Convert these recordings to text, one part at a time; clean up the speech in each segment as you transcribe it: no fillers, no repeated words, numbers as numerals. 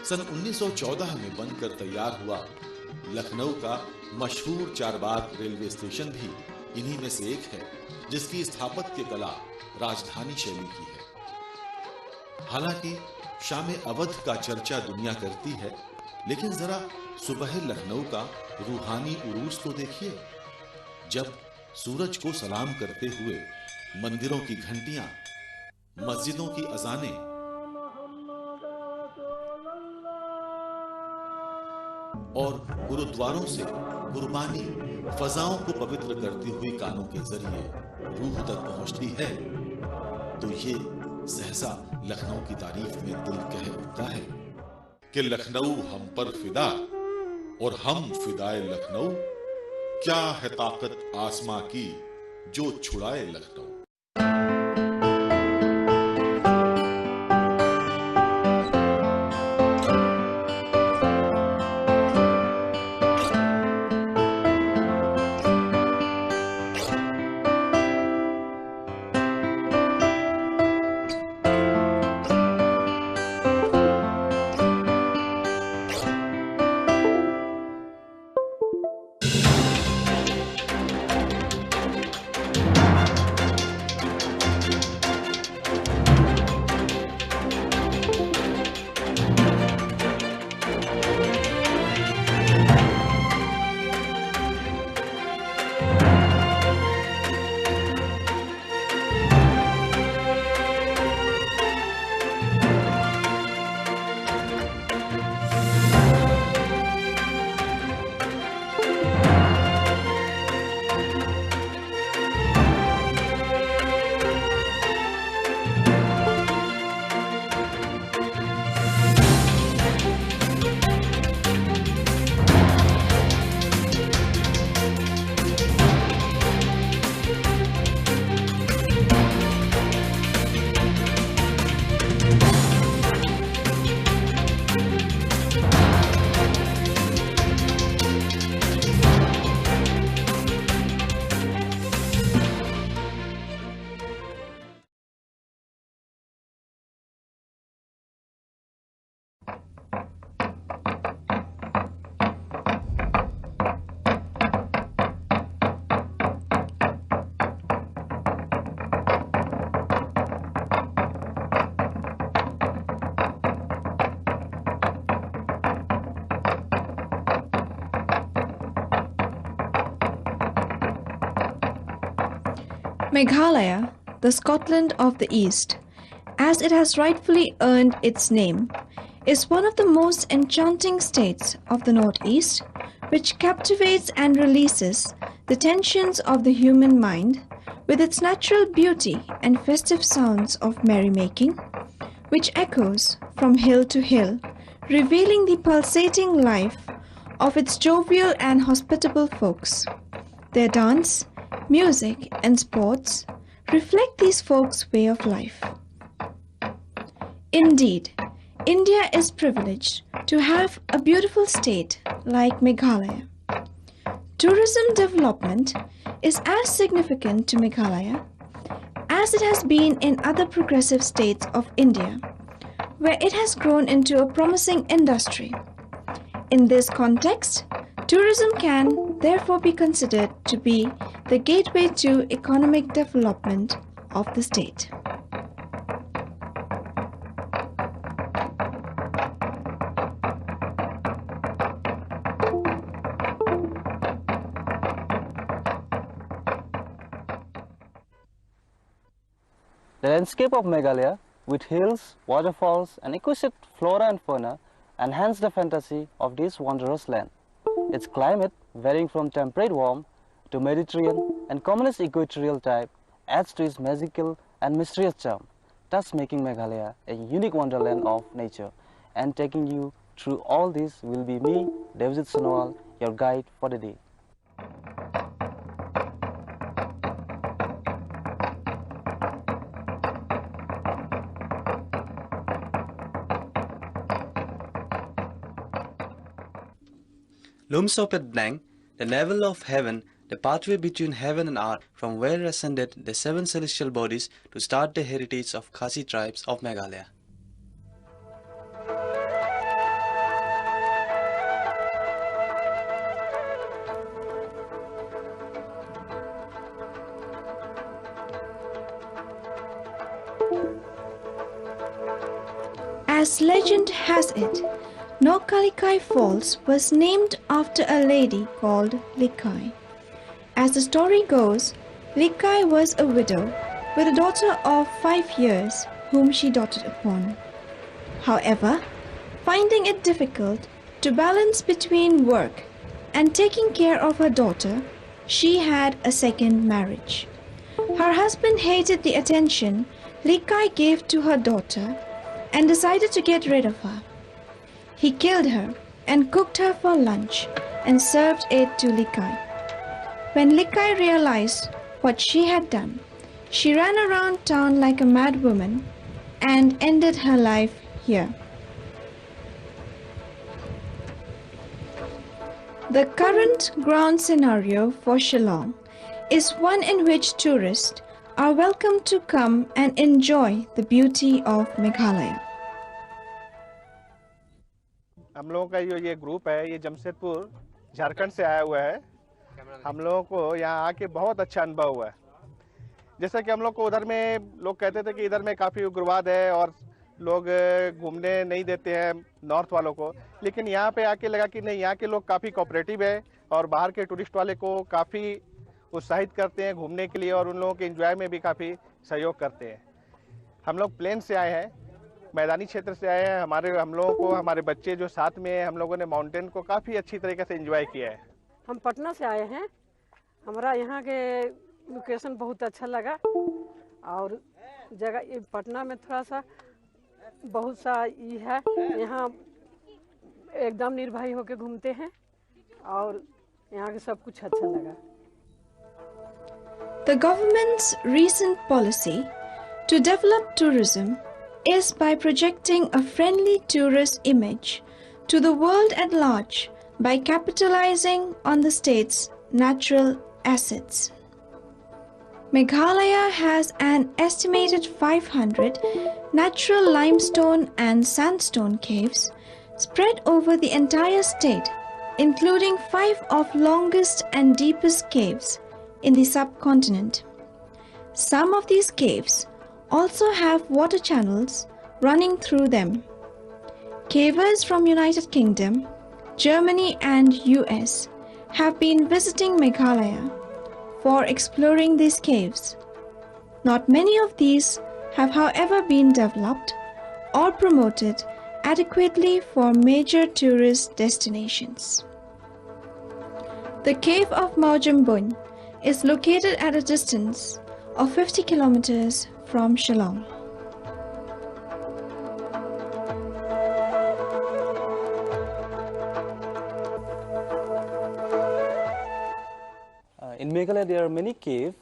सन 1914 में बनकर तैयार हुआ लखनऊ का मशहूर चारबाग रेलवे स्टेशन भी इन्हीं में से एक है, जिसकी स्थापत्य कला राजधानी शैली की है। हालांकि शाम अवध का चर्चा दुनिया करती है, लेकिन जरा सुबह लखनऊ का रूहानी उरूज तो देखिए। जब सूरज को सलाम करते हुए मंदिरों की घंटियां, मस्जिदों की अजानें और गुरुद्वारों से कुर्बानी फजाओं को पवित्र करती हुई कानों के जरिए रूह तक पहुंचती है, तो ये सहसा लखनऊ की तारीफ में दिल कह उठता है कि लखनऊ हम पर फिदा और हम फिदाए लखनऊ, क्या है ताकत आसमां की जो छुड़ाए Lucknow. Meghalaya, the Scotland of the East, as it has rightfully earned its name, is one of the most enchanting states of the Northeast, which captivates and releases the tensions of the human mind with its natural beauty and festive sounds of merrymaking, which echoes from hill to hill, revealing the pulsating life of its jovial and hospitable folks. Their dance, music and sports reflect these folks' way of life. Indeed, India is privileged to have a beautiful state like Meghalaya. Tourism development is as significant to Meghalaya as it has been in other progressive states of India, where it has grown into a promising industry. In this context, tourism can therefore be considered to be the gateway to economic development of the state. The landscape of Meghalaya, with hills, waterfalls and exquisite flora and fauna, enhance the fantasy of this wondrous land. Its climate, varying from temperate warm to Mediterranean and commonest equatorial type, adds to its magical and mysterious charm, thus making Meghalaya a unique wonderland of nature. And taking you through all this will be me, David Sonowal, your guide for the day. Looms up at blank, the level of heaven, the pathway between heaven and earth, from where ascended the 7 celestial bodies to start the heritage of Khasi tribes of Meghalaya. As legend has it, Nokkalikai Falls was named after a lady called Likai. As the story goes, Likai was a widow with a daughter of 5 years whom she doted upon. However, finding it difficult to balance between work and taking care of her daughter, she had a second marriage. Her husband hated the attention Likai gave to her daughter and decided to get rid of her. He killed her and cooked her for lunch and served it to Likai. When Likai realized what she had done, she ran around town like a mad woman and ended her life here. The current ground scenario for Shillong is one in which tourists are welcome to come and enjoy the beauty of Meghalaya. हम लोगों का ये group है, ये जमशेदपुर झारखंड से आया हुआ है। हम लोगों को यहाँ आके बहुत अच्छा अनुभव हुआ है। जैसा कि हम लोग को उधर में लोग कहते थे कि इधर में काफ़ी उग्रवाद है और लोग घूमने नहीं देते हैं नॉर्थ वालों को, लेकिन यहाँ पे आके लगा कि नहीं, यहाँ के लोग काफ़ी कोऑपरेटिव है और बाहर के टूरिस्ट वाले को काफ़ी उत्साहित करते हैं घूमने के लिए और उन लोगों के एंजॉय में भी काफ़ी सहयोग करते हैं। हम लोग प्लेन से आए हैं, मैदानी क्षेत्र से आए हैं। हम लोगों को, हमारे बच्चे जो साथ में हैं, हम लोगों ने माउंटेन को काफ़ी अच्छी तरीके से एंजॉय किया है। हम पटना से आए हैं। हमारा यहाँ के लोकेशन बहुत अच्छा लगा और जगह पटना में थोड़ा सा बहुत सा ये है, यहाँ एकदम निर्भय होकर घूमते हैं और यहाँ के सब कुछ अच्छा लगा। The government's recent policy to develop tourism is by projecting a friendly tourist image to the world at large by capitalizing on the state's natural assets. Meghalaya has an estimated 500 natural limestone and sandstone caves spread over the entire state, including 5 of longest and deepest caves in the subcontinent. Some of these caves also have water channels running through them. Cavers from United Kingdom, Germany and US have been visiting Meghalaya for exploring these caves. Not many of these have however been developed or promoted adequately for major tourist destinations. The cave of Maujambun is located at a distance of 50 kilometers from Shillong. In Meghalaya there are many caves,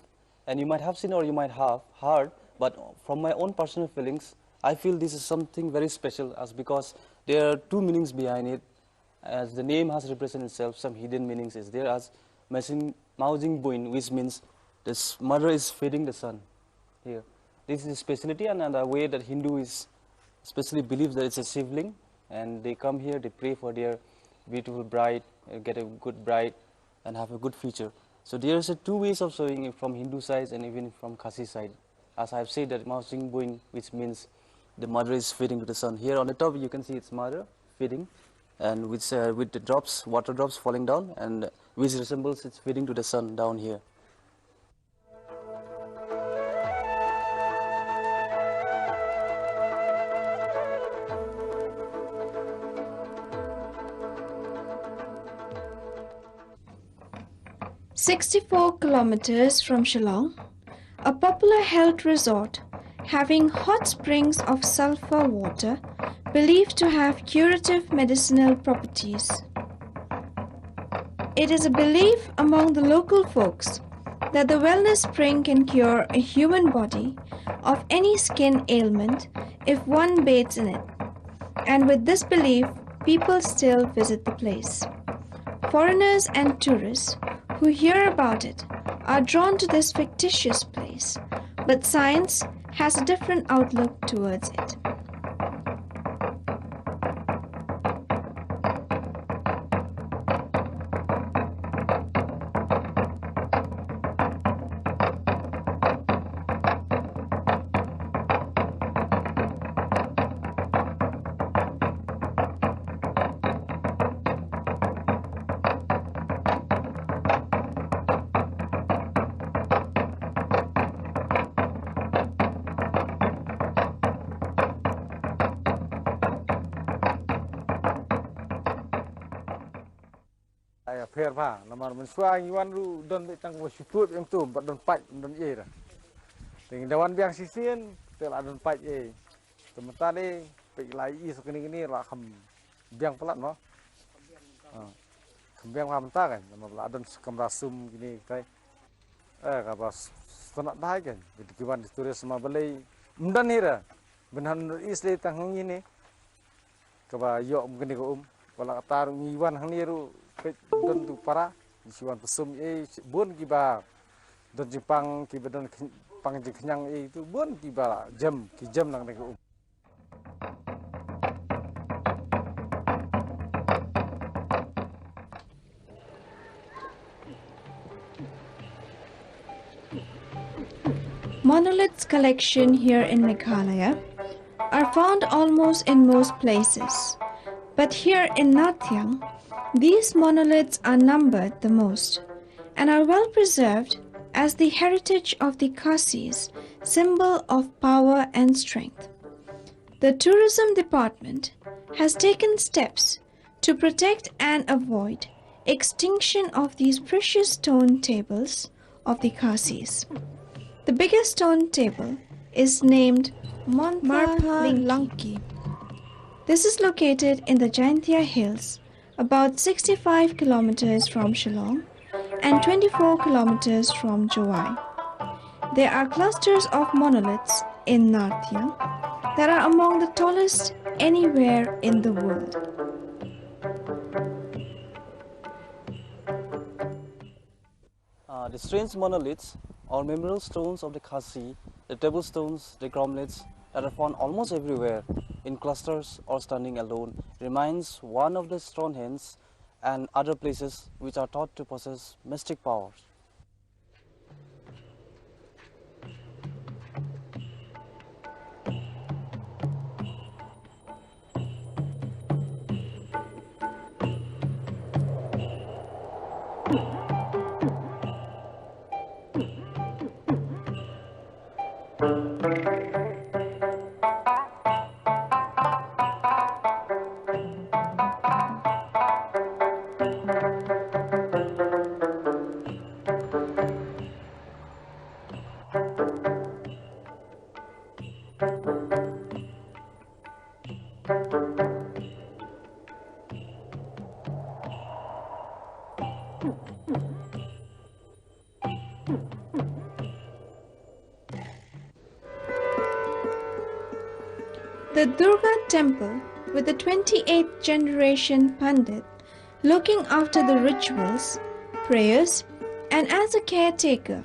and you might have seen or you might have heard, but from my own personal feelings, I feel this is something very special as because there are 2 meanings behind it. As the name has represented itself, some hidden meanings is there as Maujambun, which means this mother is feeding the son here. This is a speciality and the way that Hindu is especially believes that it's a sibling, and they come here, they pray for their beautiful bride, get a good bride and have a good future. So there is 2 ways of showing it from Hindu side and even from Khasi side. As I have said that Maujambun, which means the mother is feeding to the son. Here on the top you can see its mother feeding, and with the drops, water drops falling down, and which resembles its feeding to the son down here. "64 kilometers from Shillong, a popular health resort having hot springs of sulfur water believed to have curative medicinal properties. It is a belief among the local folks that the wellness spring can cure a human body of any skin ailment if one bathes in it, and with this belief, people still visit the place. Foreigners and tourists who hear about it are drawn to this fictitious place, but science has a different outlook towards it. ai fair ba namar mensua yuan ru don betang wo suput yang tu bat don pai don ye ra ting dawan biang sisien tel don pai ye tementan ni pe lai i sekini la kham biang pelat no biang kham ta kan namar la don sekam rasum gini kai ka bas sonak dai kan di kiwan turis sama belai mdan ni ra benan isle tang ni ka ba yo mgini ko wala tar ngiwan hang ni ru don tu para siwan pesum bon ki ba don jipang ki don pang ji kenyang itu bon ki ba jam nang ko Monoliths collection here in Meghalaya are found almost in most places, but here in Nathiang, these monoliths are numbered the most and are well preserved as the heritage of the Khasis, symbol of power and strength. The tourism department has taken steps to protect and avoid extinction of these precious stone tables of the Khasis. The biggest stone table is named Marpa Lanki. This is located in the Jaintia Hills, about 65 kilometers from Shillong and 24 kilometers from Jowai. There are clusters of monoliths in Nathiang that are among the tallest anywhere in the world. The strange monoliths or memorial stones of the Khasi, the table stones, the cromlechs that are found almost everywhere in clusters or standing alone reminds one of the Stonehenge and other places which are thought to possess mystic powers. The Durga temple, with the 28th generation Pandit looking after the rituals, prayers, and as a caretaker,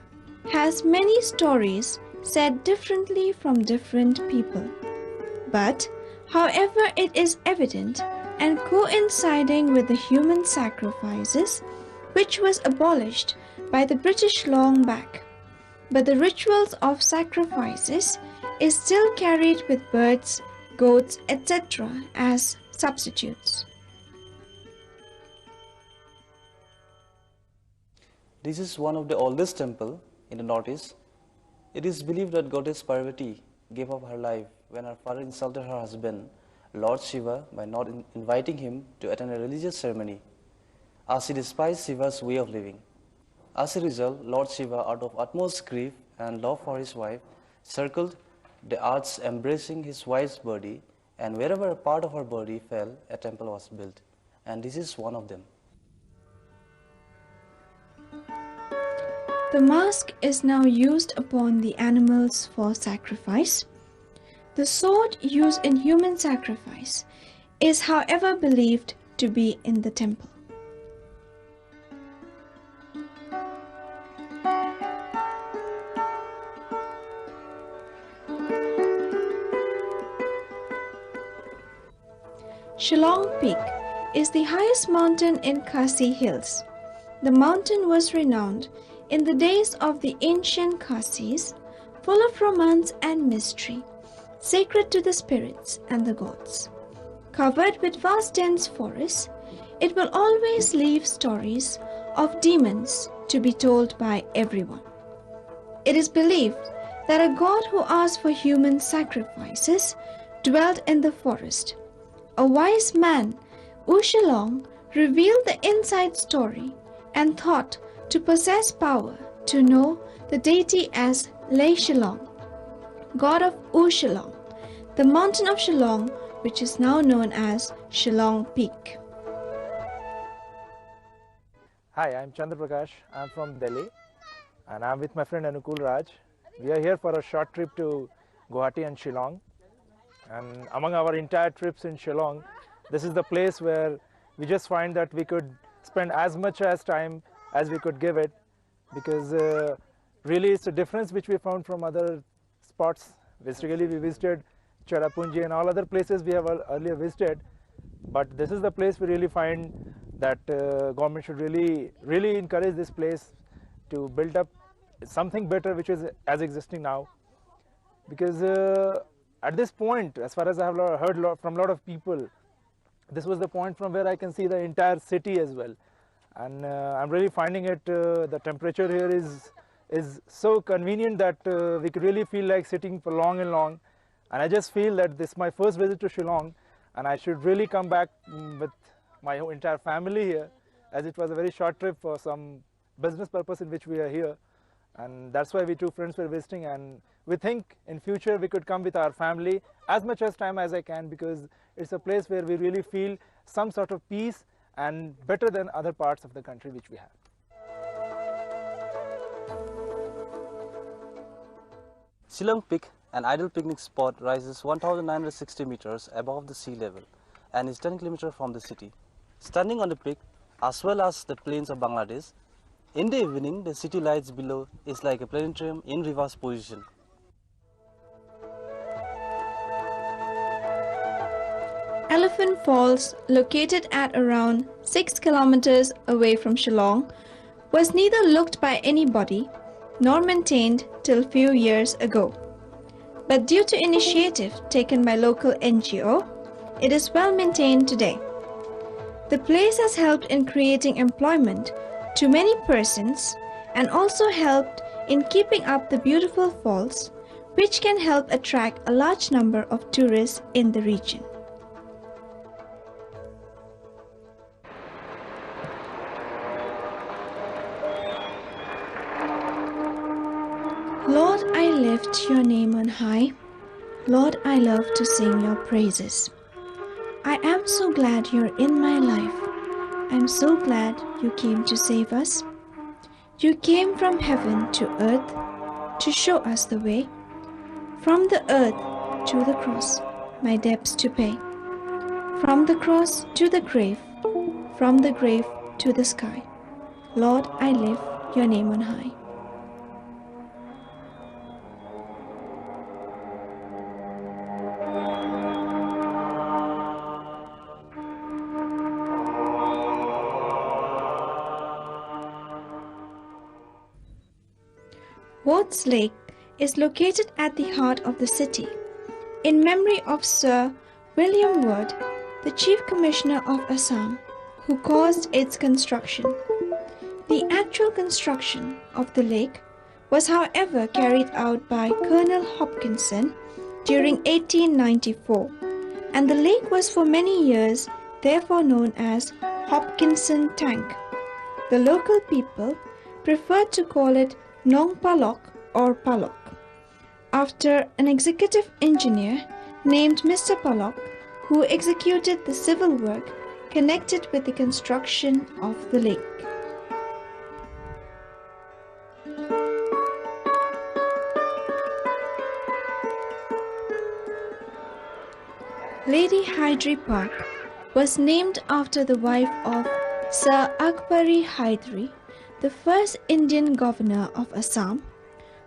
has many stories said differently from different people. But, however, it is evident and coinciding with the human sacrifices, which was abolished by the British long back. But the rituals of sacrifices is still carried with birds, goats, etc. as substitutes. This is one of the oldest temples in the northeast. It is believed that goddess Parvati gave up her life when her father insulted her husband, Lord Shiva, by not inviting him to attend a religious ceremony, as he despised Shiva's way of living. As a result, Lord Shiva, out of utmost grief and love for his wife, circled the earth embracing his wife's body, and wherever a part of her body fell, a temple was built. And this is one of them. The mask is now used upon the animals for sacrifice. The sword used in human sacrifice is, however, believed to be in the temple. Shillong Peak is the highest mountain in Khasi Hills. The mountain was renowned in the days of the ancient Khasis, full of romance and mystery, sacred to the spirits and the gods. Covered with vast dense forests, it will always leave stories of demons to be told by everyone. It is believed that a god who asked for human sacrifices dwelt in the forest. A wise man, Ushilong, revealed the inside story and thought to possess power to know the deity as Lei Shillong, god of Shillong, the mountain of Shillong, which is now known as Shillong Peak. Hi, I'm Chandra Prakash. I'm from Delhi and I'm with my friend Anukul Raj. We are here for a short trip to Guwahati and Shillong. And among our entire trips in Shillong, this is the place where we just find that we could spend as much as time as we could give it, because really it's a difference which we found from other spots. Basically we visited Cherrapunji and all other places we have earlier visited, but this is the place we really find that government should really encourage this place to build up something better which is as existing now. Because at this point, as far as I have heard from a lot of people, this was the point from where I can see the entire city as well. And I'm really finding it, the temperature here is so convenient that we could really feel like sitting for long and long. And I just feel that this is my first visit to Shillong, and I should really come back with my entire family here, as it was a very short trip for some business purpose in which we are here. And that's why we two friends were visiting, and we think in future we could come with our family as much as time as I can, because it's a place where we really feel some sort of peace and better than other parts of the country which we have. Shillong Peak, an ideal picnic spot, rises 1,960 meters above the sea level and is 10 kilometers from the city. Standing on the peak, as well as the plains of Bangladesh, in the evening the city lights below is like a planetarium in reverse position. Elephant Falls, located at around 6 kilometers away from Shillong, was neither looked by anybody nor maintained till few years ago. But due to initiative taken by local NGO, it is well maintained today. The place has helped in creating employment to many persons and also helped in keeping up the beautiful falls, which can help attract a large number of tourists in the region. Lord, I lift your name on high. Lord, I love to sing your praises. I am so glad you're in my life. I'm so glad you came to save us. You came from heaven to earth to show us the way. From the earth to the cross, my debts to pay. From the cross to the grave, from the grave to the sky. Lord, I lift your name on high. Ward's Lake is located at the heart of the city, in memory of Sir William Ward, the Chief Commissioner of Assam, who caused its construction. The actual construction of the lake was, however, carried out by Colonel Hopkinson during 1894, and the lake was for many years therefore known as Hopkinson Tank. The local people preferred to call it Nong Palok or Palok, after an executive engineer named Mr. Palok, who executed the civil work connected with the construction of the lake. Lady Hydri Park was named after the wife of Sir Akbari Hydri, the first Indian governor of Assam,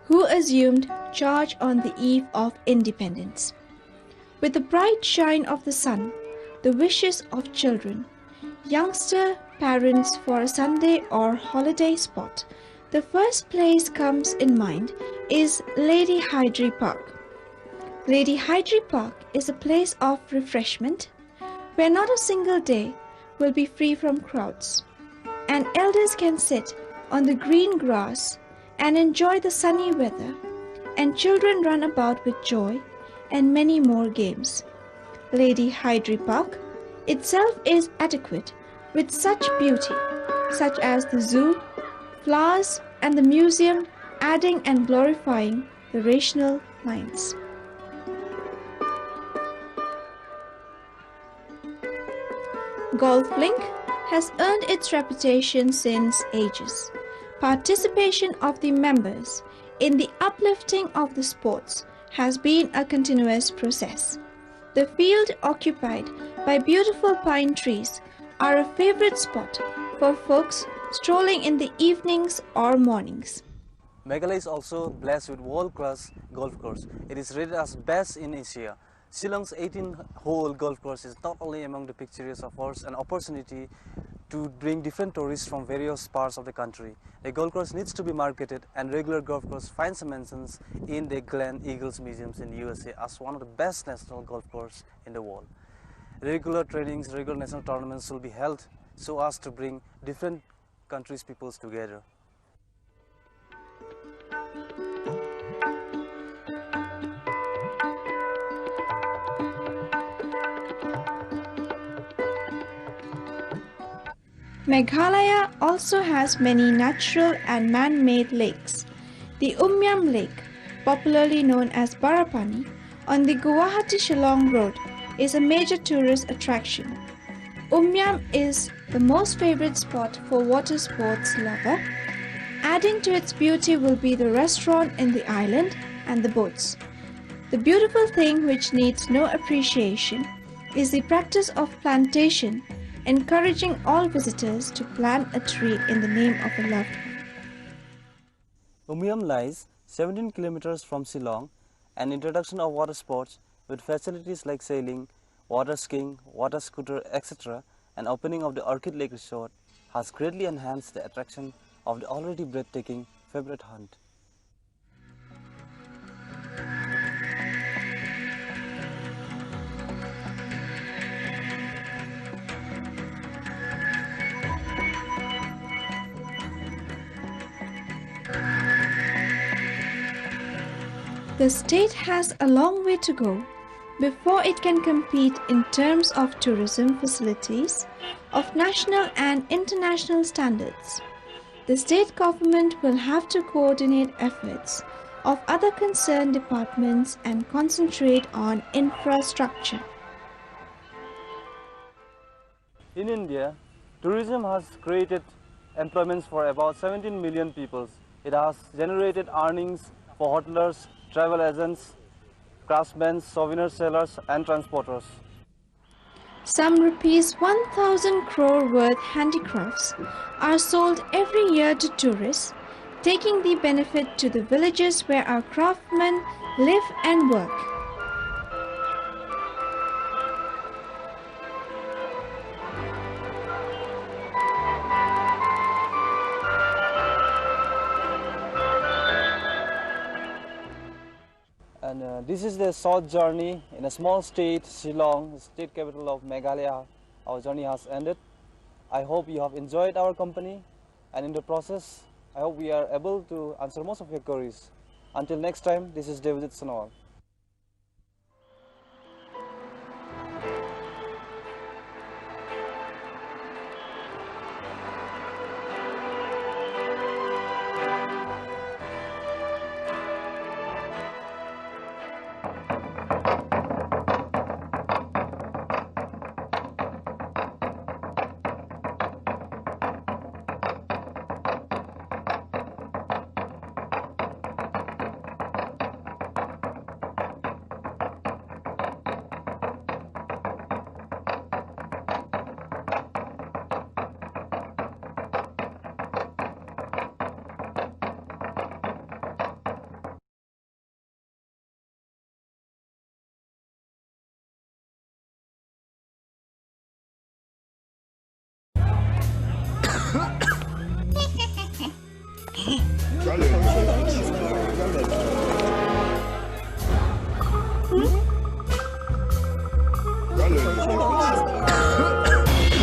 who assumed charge on the eve of independence. With the bright shine of the sun, the wishes of children, youngster parents for a Sunday or holiday spot, the first place comes in mind is Lady Hydri Park. Lady Hydri Park is a place of refreshment where not a single day will be free from crowds, and elders can sit on the green grass and enjoy the sunny weather, and children run about with joy and many more games. Lady Hydri Park itself is adequate with such beauty, such as the zoo, flowers, and the museum, adding and glorifying the rational minds. Golf Link has earned its reputation since ages. Participation of the members in the uplifting of the sports has been a continuous process. The field occupied by beautiful pine trees are a favorite spot for folks strolling in the evenings or mornings. Meghalaya is also blessed with world-class golf course. It is rated as best in Asia. Shillong's 18-hole golf course is not only among the picturesque offers an opportunity to bring different tourists from various parts of the country. The golf course needs to be marketed, and regular golf course finds mentions in the Glen Eagles Museums in the USA as one of the best national golf courses in the world. Regular trainings, regular national tournaments will be held so as to bring different countries' peoples together. Meghalaya also has many natural and man-made lakes. The Umyam Lake, popularly known as Barapani, on the Guwahati-Shillong Road, is a major tourist attraction. Umyam is the most favorite spot for water sports lover. Adding to its beauty will be the restaurant in the island and the boats. The beautiful thing which needs no appreciation is the practice of plantation, encouraging all visitors to plant a tree in the name of a loved one. Umyam lies 17 kilometers from Shillong, and introduction of water sports with facilities like sailing, water skiing, water scooter, etc., and opening of the Orchid Lake Resort has greatly enhanced the attraction of the already breathtaking favorite hunt. The state has a long way to go before it can compete in terms of tourism facilities of national and international standards. The state government will have to coordinate efforts of other concerned departments and concentrate on infrastructure. In India, tourism has created employments for about 17 million people. It has generated earnings for hoteliers, travel agents, craftsmen, souvenir sellers, and transporters. Some rupees 1,000 crore worth handicrafts are sold every year to tourists, taking the benefit to the villages where our craftsmen live and work. And this is the short journey in a small state, Shillong, the state capital of Meghalaya. Our journey has ended. I hope you have enjoyed our company, and in the process, I hope we are able to answer most of your queries. Until next time, this is David Sonowal. Challenge.